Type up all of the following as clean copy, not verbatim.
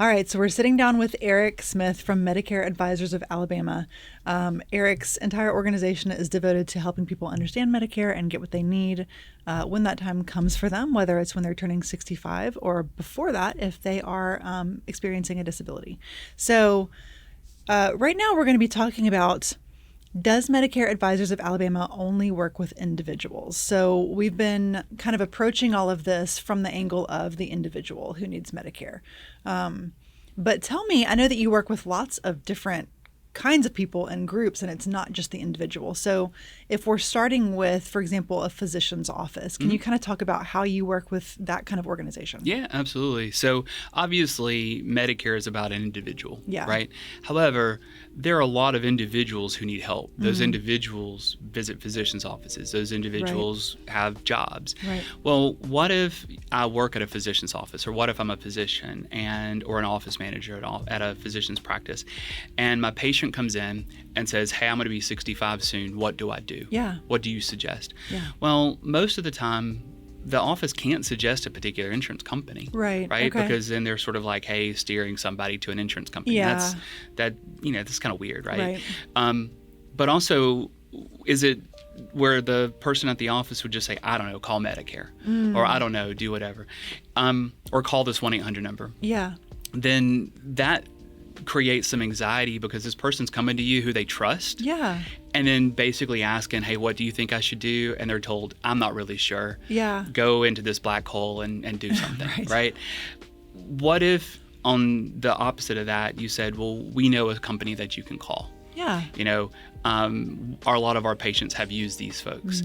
All right, so we're sitting down with Eric Smith from Medicare Advisors of Alabama. Eric's entire organization is devoted to helping people understand Medicare and get what they need when that time comes for them, whether it's when they're turning 65 or before that if they are experiencing a disability. So right now we're going to be talking about, does Medicare Advisors of Alabama only work with individuals? So we've been kind of approaching all of this from the angle of the individual who needs Medicare. But tell me, I know that you work with lots of different kinds of people and groups, and it's not just the individual. So if we're starting with, for example, a physician's office, can you kind of talk about how you work with that kind of organization? Yeah, absolutely. So obviously Medicare is about an individual, Yeah. right? However, there are a lot of individuals who need help. Those individuals visit physicians' offices. Those individuals have jobs. Right. Well, what if I work at a physician's office, or what if I'm a physician or an office manager at a physician's practice, and my patient comes in and says, hey, I'm going to be 65 soon. What do I do? Yeah. What do you suggest? Yeah. Well, most of the time, the office can't suggest a particular insurance company. Right. Okay. Because then they're sort of like, hey, steering somebody to an insurance company. Yeah. That's kind of weird, right? Right. But also, is it where the person at the office would just say, I don't know, call Medicare, or I don't know, do whatever, or call this 1-800 number. Yeah. Then that creates some anxiety because this person's coming to you who they trust. Yeah. And then basically asking, hey, what do you think I should do? And they're told, I'm not really sure. Yeah. Go into this black hole and do something, Right. right? What if on the opposite of that, you said, well, we know a company that you can call. Yeah. A lot of our patients have used these folks.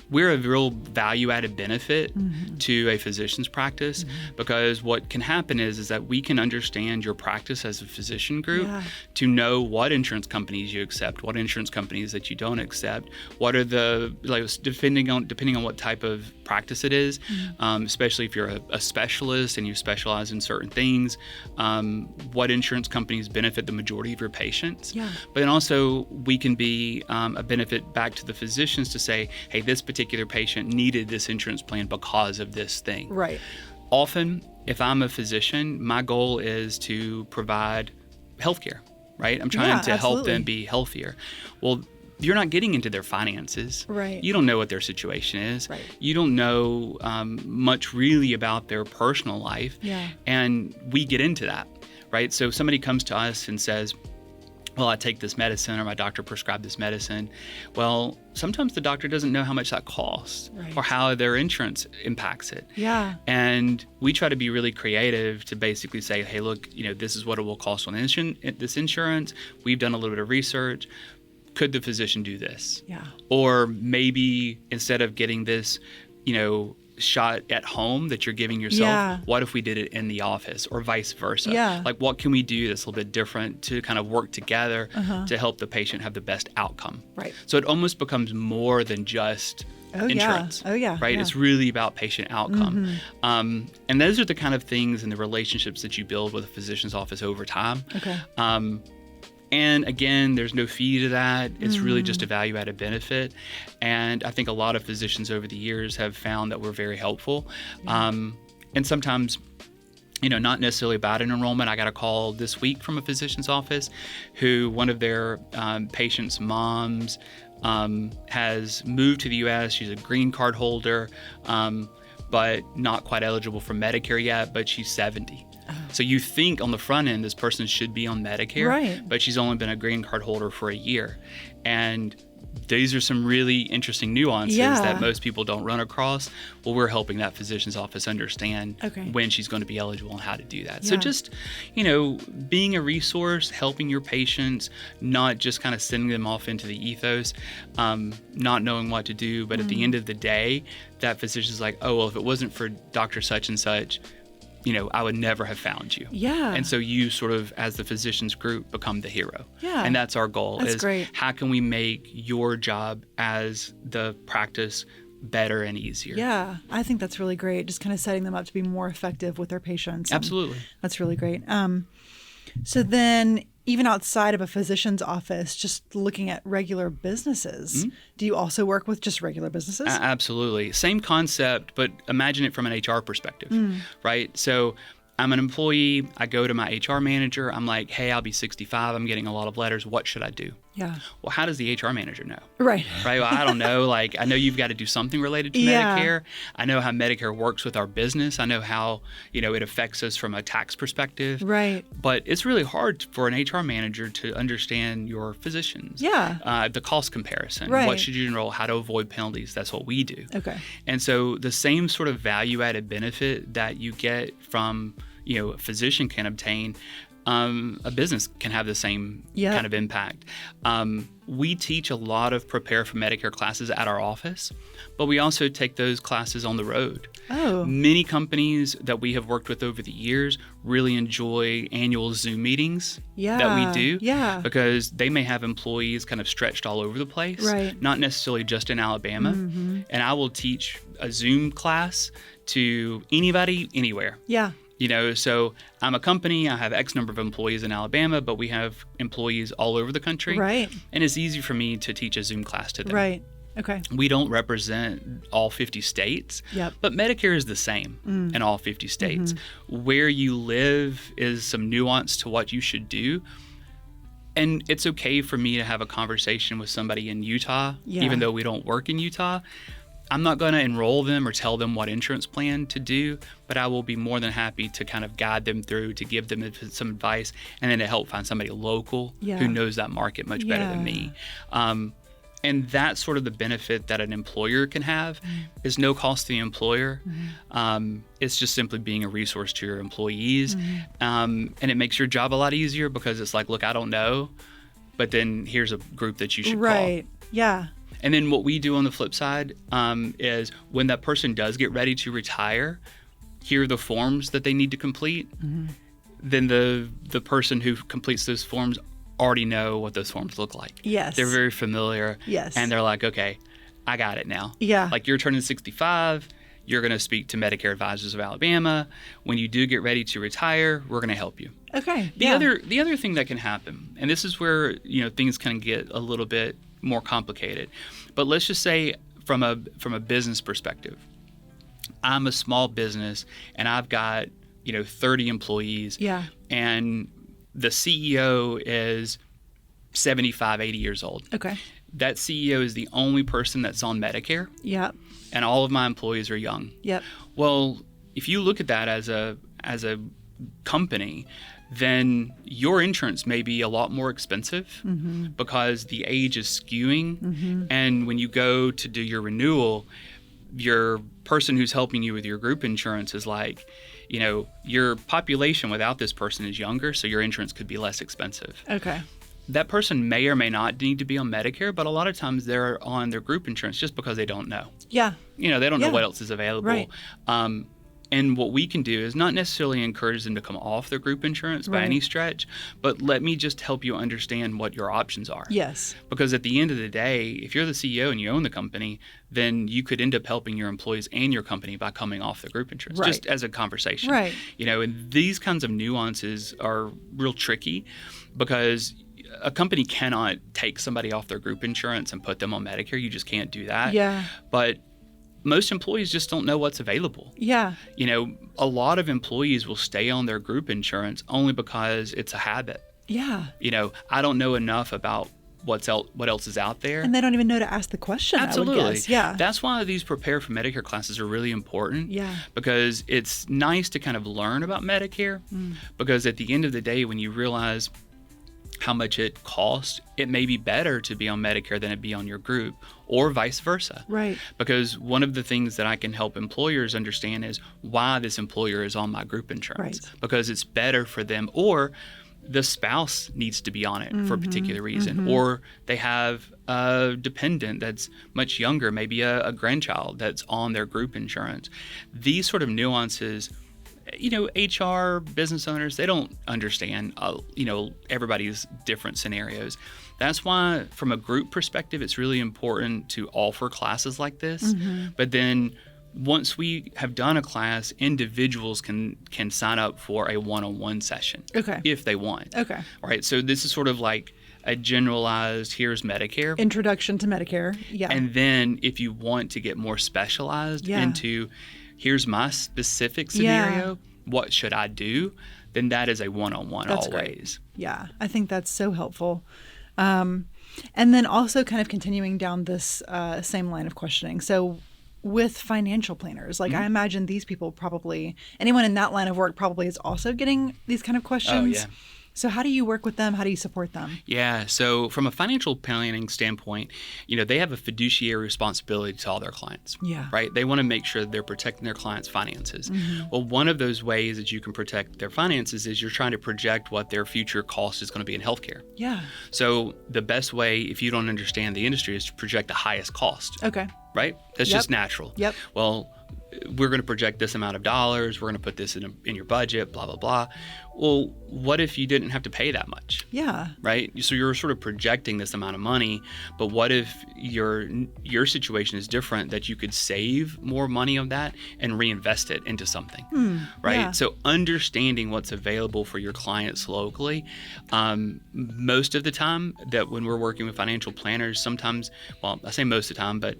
We're a real value-added benefit to a physician's practice because what can happen is that we can understand your practice as a physician group to know what insurance companies you accept, what insurance companies that you don't accept, what are the, depending on what type of practice it is, especially if you're a specialist and you specialize in certain things, what insurance companies benefit the majority of your patients. Yeah. But then also we can be a benefit back to the physicians to say, hey, this particular patient needed this insurance plan because of this thing. Right. Often, if I'm a physician, my goal is to provide healthcare, right? I'm trying to help them be healthier. Well, you're not getting into their finances. Right. You don't know what their situation is. Right. You don't know much really about their personal life. Yeah. And we get into that, right? So somebody comes to us and says, well, I take this medicine, or my doctor prescribed this medicine. Well, sometimes the doctor doesn't know how much that costs or how their insurance impacts it. Yeah. And we try to be really creative to basically say, hey, look, this is what it will cost on this insurance. We've done a little bit of research. Could the physician do this? Yeah. Or maybe instead of getting this, shot at home that you're giving yourself, what if we did it in the office, or vice versa? Yeah. Like, what can we do that's a little bit different to kind of work together to help the patient have the best outcome? Right. So it almost becomes more than just insurance. Oh, yeah. Right? Yeah. It's really about patient outcome. And those are the kind of things and the relationships that you build with a physician's office over time. Okay. And again, there's no fee to that. It's really just a value-added benefit. And I think a lot of physicians over the years have found that we're very helpful. And sometimes, not necessarily about an enrollment. I got a call this week from a physician's office who one of their patients' moms has moved to the U.S. She's a green card holder, but not quite eligible for Medicare yet, but she's 70. So you think on the front end, this person should be on Medicare, right, but she's only been a green card holder for a year. And these are some really interesting nuances that most people don't run across. Well, we're helping that physician's office understand when she's going to be eligible and how to do that. So just, being a resource, helping your patients, not just kind of sending them off into the ethos, not knowing what to do. But at the end of the day, that physician's like, oh, well, if it wasn't for Dr. Such and Such, I would never have found you. Yeah. And so you sort of, as the physicians group, become the hero. Yeah. And that's our goal. That's great. How can we make your job as the practice better and easier? Yeah. I think that's really great. Just kind of setting them up to be more effective with their patients. Absolutely. That's really great. So then, even outside of a physician's office, just looking at regular businesses, do you also work with just regular businesses? Absolutely. Same concept, but imagine it from an HR perspective, right? So I'm an employee. I go to my HR manager. I'm like, hey, I'll be 65. I'm getting a lot of letters. What should I do? Yeah. Well, how does the HR manager know? Right. Right. Well, I don't know. Like, I know you've got to do something related to Yeah. Medicare. I know how Medicare works with our business. I know how, it affects us from a tax perspective. Right. But it's really hard for an HR manager to understand your physicians. Yeah. The cost comparison. Right. What should you enroll? How to avoid penalties. That's what we do. Okay. And so the same sort of value-added benefit that you get from, a physician can obtain, a business can have the same kind of impact. We teach a lot of Prepare for Medicare classes at our office, but we also take those classes on the road. Oh. Many companies that we have worked with over the years really enjoy annual Zoom meetings that we do because they may have employees kind of stretched all over the place, not necessarily just in Alabama. And I will teach a Zoom class to anybody, anywhere. Yeah. So I'm a company, I have X number of employees in Alabama, but we have employees all over the country. Right. And it's easy for me to teach a Zoom class to them. Right. Okay. We don't represent all 50 states, but Medicare is the same in all 50 states. Where you live is some nuance to what you should do. And it's okay for me to have a conversation with somebody in Utah, even though we don't work in Utah. I'm not going to enroll them or tell them what insurance plan to do, but I will be more than happy to kind of guide them through, to give them some advice, and then to help find somebody local who knows that market much better than me. And that's sort of the benefit that an employer can have is no cost to the employer. It's just simply being a resource to your employees. And it makes your job a lot easier because it's like, look, I don't know, but then here's a group that you should call. Right. Yeah. And then what we do on the flip side is when that person does get ready to retire, here are the forms that they need to complete. Then the person who completes those forms already know what those forms look like. Yes. They're very familiar. Yes. And they're like, okay, I got it now. Yeah. Like you're turning 65. You're going to speak to Medicare Advisors of Alabama. When you do get ready to retire, we're going to help you. Okay. The other thing that can happen, and this is where things can get a little bit more complicated, but let's just say from a business perspective, I'm a small business and I've got 30 employees. Yeah. And the CEO is 75, 80 years old. Okay. That CEO is the only person that's on Medicare. Yep. And all of my employees are young. Yep. Well, if you look at that as a company, then your insurance may be a lot more expensive because the age is skewing. And when you go to do your renewal, your person who's helping you with your group insurance is like, your population without this person is younger, so your insurance could be less expensive. Okay. That person may or may not need to be on Medicare, but a lot of times they're on their group insurance just because they don't know. Yeah. They don't know what else is available. Right. And what we can do is not necessarily encourage them to come off their group insurance by any stretch, but let me just help you understand what your options are. Yes. Because at the end of the day, if you're the CEO and you own the company, then you could end up helping your employees and your company by coming off the group insurance, just as a conversation. Right. And these kinds of nuances are real tricky because a company cannot take somebody off their group insurance and put them on Medicare. You just can't do that. Yeah. But most employees just don't know what's available. Yeah. A lot of employees will stay on their group insurance only because it's a habit. Yeah. I don't know enough about what else is out there. And they don't even know to ask the question. Absolutely. I would guess. Yeah. That's why these Prepare for Medicare classes are really important. Yeah. Because it's nice to kind of learn about Medicare. Because at the end of the day, when you realize how much it costs, it may be better to be on Medicare than it be on your group, or vice versa. Right. Because one of the things that I can help employers understand is why this employer is on my group insurance. Right. Because it's better for them, or the spouse needs to be on it for a particular reason, or they have a dependent that's much younger, maybe a grandchild that's on their group insurance. These sort of nuances, HR, business owners, they don't understand, everybody's different scenarios. That's why, from a group perspective, it's really important to offer classes like this. But then once we have done a class, individuals can sign up for a one-on-one session if they want. Okay. All right. So this is sort of like a generalized, here's Medicare. Introduction to Medicare. Yeah. And then if you want to get more specialized into here's my specific scenario, what should I do, then that is a one-on-one That's always. Great. Yeah, I think that's so helpful. And then also kind of continuing down this same line of questioning. So with financial planners, like I imagine these people probably, anyone in that line of work probably is also getting these kind of questions. Oh, yeah. So how do you work with them? How do you support them? Yeah. So from a financial planning standpoint, they have a fiduciary responsibility to all their clients. Yeah. Right. They want to make sure that they're protecting their clients' finances. Well, one of those ways that you can protect their finances is you're trying to project what their future cost is going to be in healthcare. Yeah. So the best way, if you don't understand the industry, is to project the highest cost. Okay. Right? That's just natural. Yep. Well, we're going to project this amount of dollars. We're going to put this in your budget, blah, blah, blah. Well, what if you didn't have to pay that much? Yeah. Right? So you're sort of projecting this amount of money, but what if your situation is different, that you could save more money of that and reinvest it into something, right? Yeah. So understanding what's available for your clients locally, most of the time that when we're working with financial planners, sometimes, well, I say most of the time, but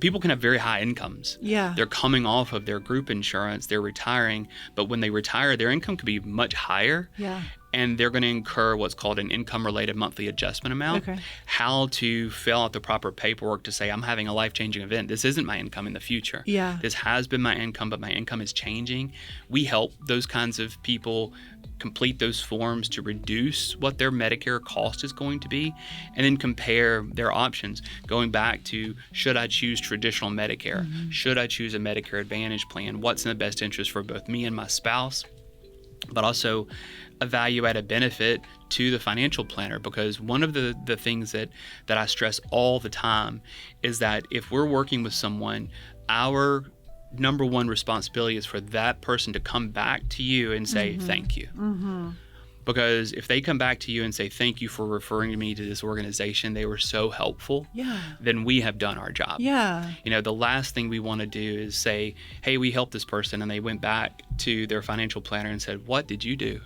people can have very high incomes. Yeah. They're coming off of their group insurance, they're retiring, but when they retire, their income could be much higher. Yeah. And they're going to incur what's called an income-related monthly adjustment amount. Okay. How to fill out the proper paperwork to say, I'm having a life-changing event. This isn't my income in the future. Yeah. This has been my income, but my income is changing. We help those kinds of people complete those forms to reduce what their Medicare cost is going to be, and then compare their options. Going back to, should I choose traditional Medicare? Should I choose a Medicare Advantage plan? What's in the best interest for both me and my spouse? But also a value-added benefit to the financial planner, because one of the things that I stress all the time is that if we're working with someone, our number one responsibility is for that person to come back to you and say thank you. Because if they come back to you and say, thank you for referring me to this organization, they were so helpful, then we have done our job. Yeah. The last thing we want to do is say, hey, we helped this person, and they went back to their financial planner and said, what did you do?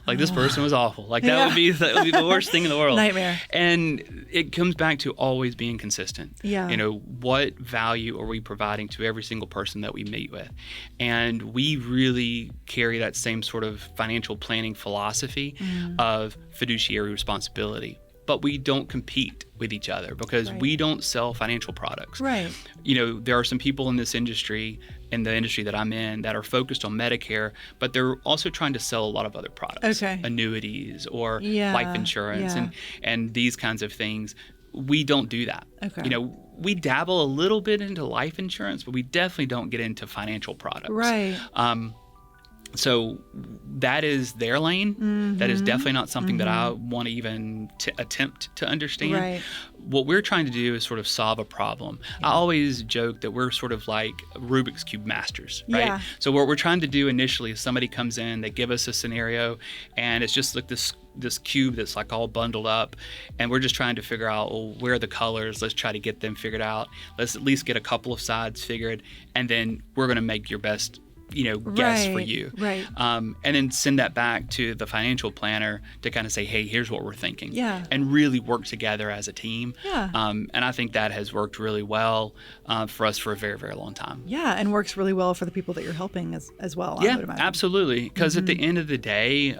Like, this person was awful. Like, that would be the worst thing in the world. Nightmare. And it comes back to always being consistent. Yeah. What value are we providing to every single person that we meet with? And we really carry that same sort of financial planning philosophy of fiduciary responsibility. But we don't compete with each other, because we don't sell financial products. Right. There are some people in this industry, in the industry that I'm in, that are focused on Medicare, but they're also trying to sell a lot of other products, annuities or life insurance and these kinds of things. We don't do that. Okay. We dabble a little bit into life insurance, but we definitely don't get into financial products. Right. So that is their lane. That is definitely not something that I want to even attempt to understand. Right. What we're trying to do is sort of solve a problem. I always joke that we're sort of like Rubik's Cube masters, right? Yeah. So what we're trying to do initially is somebody comes in, they give us a scenario, and it's just like this cube that's like all bundled up, and we're just trying to figure out, where are the colors? Let's try to get them figured out. Let's at least get a couple of sides figured, and then we're going to make your best guess for you. Right. And then send that back to the financial planner to kind of say, hey, here's what we're thinking. Yeah. And really work together as a team. Yeah. And I think that has worked really well for us for a very, very long time. Yeah, and works really well for the people that you're helping as well, I would imagine. Absolutely. Because at the end of the day,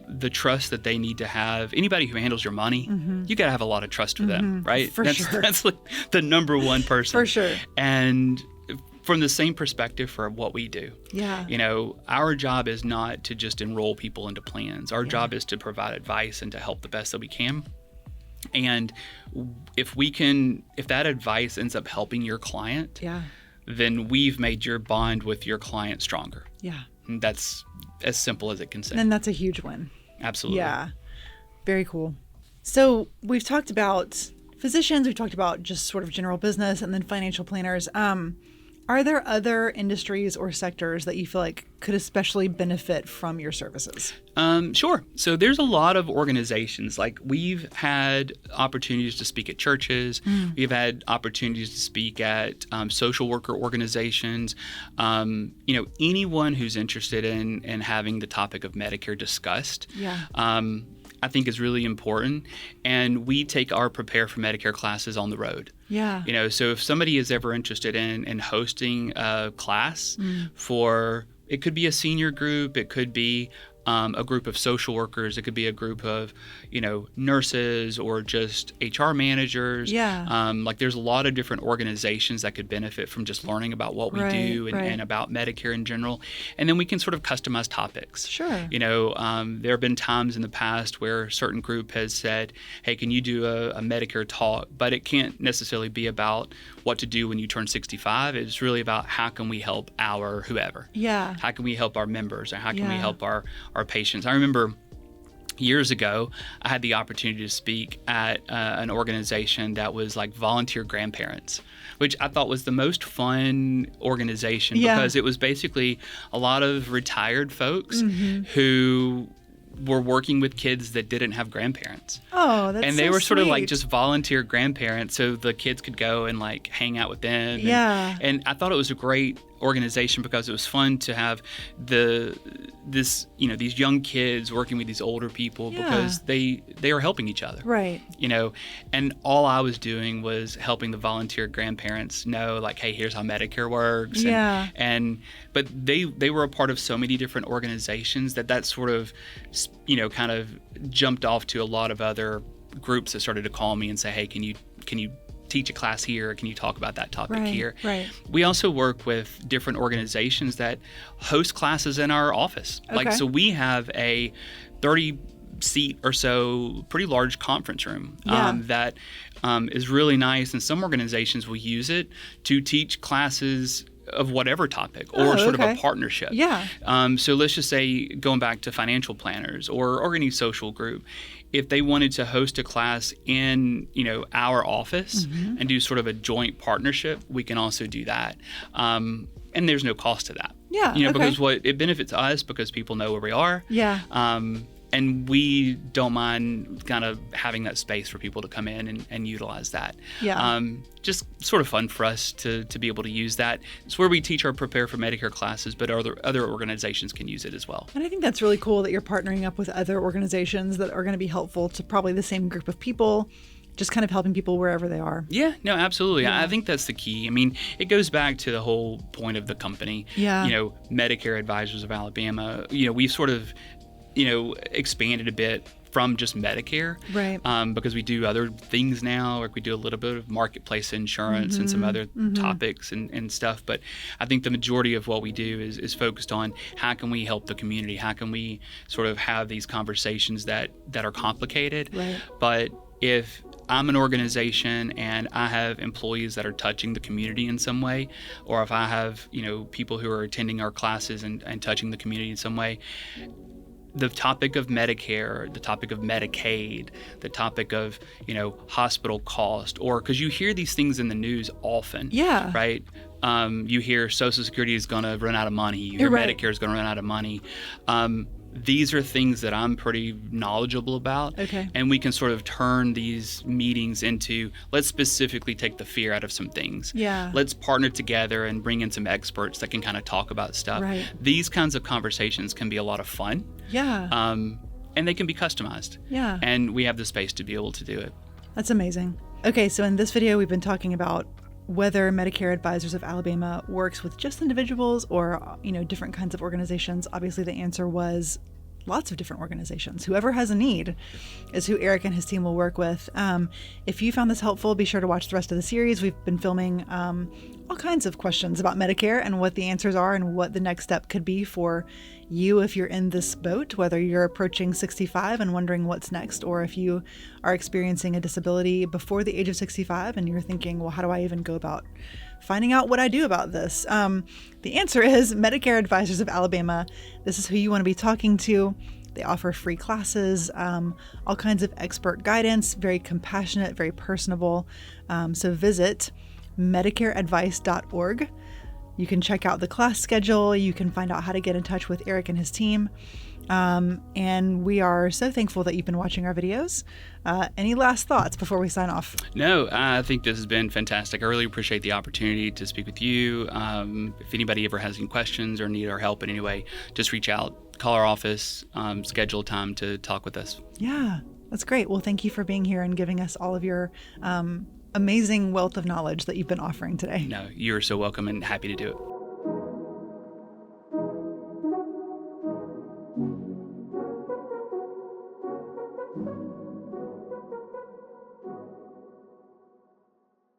the trust that they need to have, anybody who handles your money, you got to have a lot of trust for them, right? That's like the number one person. For sure. And from the same perspective for what we do. Yeah. Our job is not to just enroll people into plans. Our job is to provide advice and to help the best that we can. And if that advice ends up helping your client, then we've made your bond with your client stronger. Yeah. And that's as simple as it can say. And that's a huge win. Absolutely. Yeah. Very cool. So we've talked about physicians, we've talked about just sort of general business, and then financial planners. Are there other industries or sectors that you feel like could especially benefit from your services? Sure. So there's a lot of organizations. Like, we've had opportunities to speak at churches. We've had opportunities to speak at social worker organizations. Anyone who's interested in having the topic of Medicare discussed. I think is really important. And we take our Prepare for Medicare classes on the road. So if somebody is ever interested in hosting a class for it could be a senior group. It could be a group of social workers. It could be a group of, nurses or just HR managers. Yeah. Like there's a lot of different organizations that could benefit from just learning about what we do and about Medicare in general. And then we can sort of customize topics. Sure. There have been times in the past where a certain group has said, hey, can you do a Medicare talk? But it can't necessarily be about what to do when you turn 65. It's really about how can we help our whoever. Yeah. How can we help our members, or how can we help our patients? I remember years ago, I had the opportunity to speak at an organization that was like volunteer grandparents, which I thought was the most fun organization because it was basically a lot of retired folks who were working with kids that didn't have grandparents. Oh, that's And they so were sort of like sweet. just volunteer grandparents, so the kids could go and like hang out with them. Yeah. And I thought it was a great organization because it was fun to have these young kids working with these older people because they are helping each other. Right. And all I was doing was helping the volunteer grandparents know, like, hey, here's how Medicare works. Yeah. But they were a part of so many different organizations that sort of, kind of jumped off to a lot of other groups that started to call me and say, hey, can you teach a class here? Or can you talk about that topic here? Right. We also work with different organizations that host classes in our office. Okay. So we have a 30-seat or so pretty large conference room that is really nice. And some organizations will use it to teach classes of whatever topic or sort of a partnership. Yeah. So let's just say, going back to financial planners or any social group, if they wanted to host a class in, our office and do sort of a joint partnership, we can also do that. And there's no cost to that. Yeah. Because it benefits us because people know where we are. Yeah. And we don't mind kind of having that space for people to come in and utilize that. Yeah. Just sort of fun for us to be able to use that. It's where we teach our Prepare for Medicare classes, but other organizations can use it as well. And I think that's really cool that you're partnering up with other organizations that are going to be helpful to probably the same group of people, just kind of helping people wherever they are. Yeah, no, absolutely. Yeah. I think that's the key. I mean, it goes back to the whole point of the company. Yeah. Medicare Advisors of Alabama, we've sort of expanded a bit from just Medicare, right? Because we do other things now, like we do a little bit of marketplace insurance and some other topics and stuff. But I think the majority of what we do is focused on how can we help the community? How can we sort of have these conversations that are complicated? Right. But if I'm an organization and I have employees that are touching the community in some way, or if I have, people who are attending our classes and touching the community in some way, the topic of Medicare, the topic of Medicaid, the topic of, hospital cost, or because you hear these things in the news often, right? You hear Social Security is going to run out of money. You hear Medicare is going to run out of money. These are things that I'm pretty knowledgeable about. Okay. And we can sort of turn these meetings into, let's specifically take the fear out of some things. Yeah. Let's partner together and bring in some experts that can kind of talk about stuff. Right. These kinds of conversations can be a lot of fun. Yeah. And they can be customized. Yeah. And we have the space to be able to do it. That's amazing. Okay, so in this video, we've been talking about whether Medicare Advisors of Alabama works with just individuals or, different kinds of organizations. Obviously, the answer was lots of different organizations. Whoever has a need is who Eric and his team will work with. If you found this helpful, be sure to watch the rest of the series. We've been filming all kinds of questions about Medicare and what the answers are and what the next step could be for you if you're in this boat, whether you're approaching 65 and wondering what's next, or if you are experiencing a disability before the age of 65 and you're thinking, well, how do I even go about finding out what I do about this? The answer is Medicare Advisors of Alabama. This is who you want to be talking to. They offer free classes, all kinds of expert guidance, very compassionate, very personable. So visit medicareadvice.org. You can check out the class schedule. You can find out how to get in touch with Eric and his team. And we are so thankful that you've been watching our videos. Any last thoughts before we sign off? No, I think this has been fantastic. I really appreciate the opportunity to speak with you. If anybody ever has any questions or need our help in any way, just reach out, call our office, schedule time to talk with us. Yeah, that's great. Well, thank you for being here and giving us all of your amazing wealth of knowledge that you've been offering today. No, you're so welcome and happy to do it.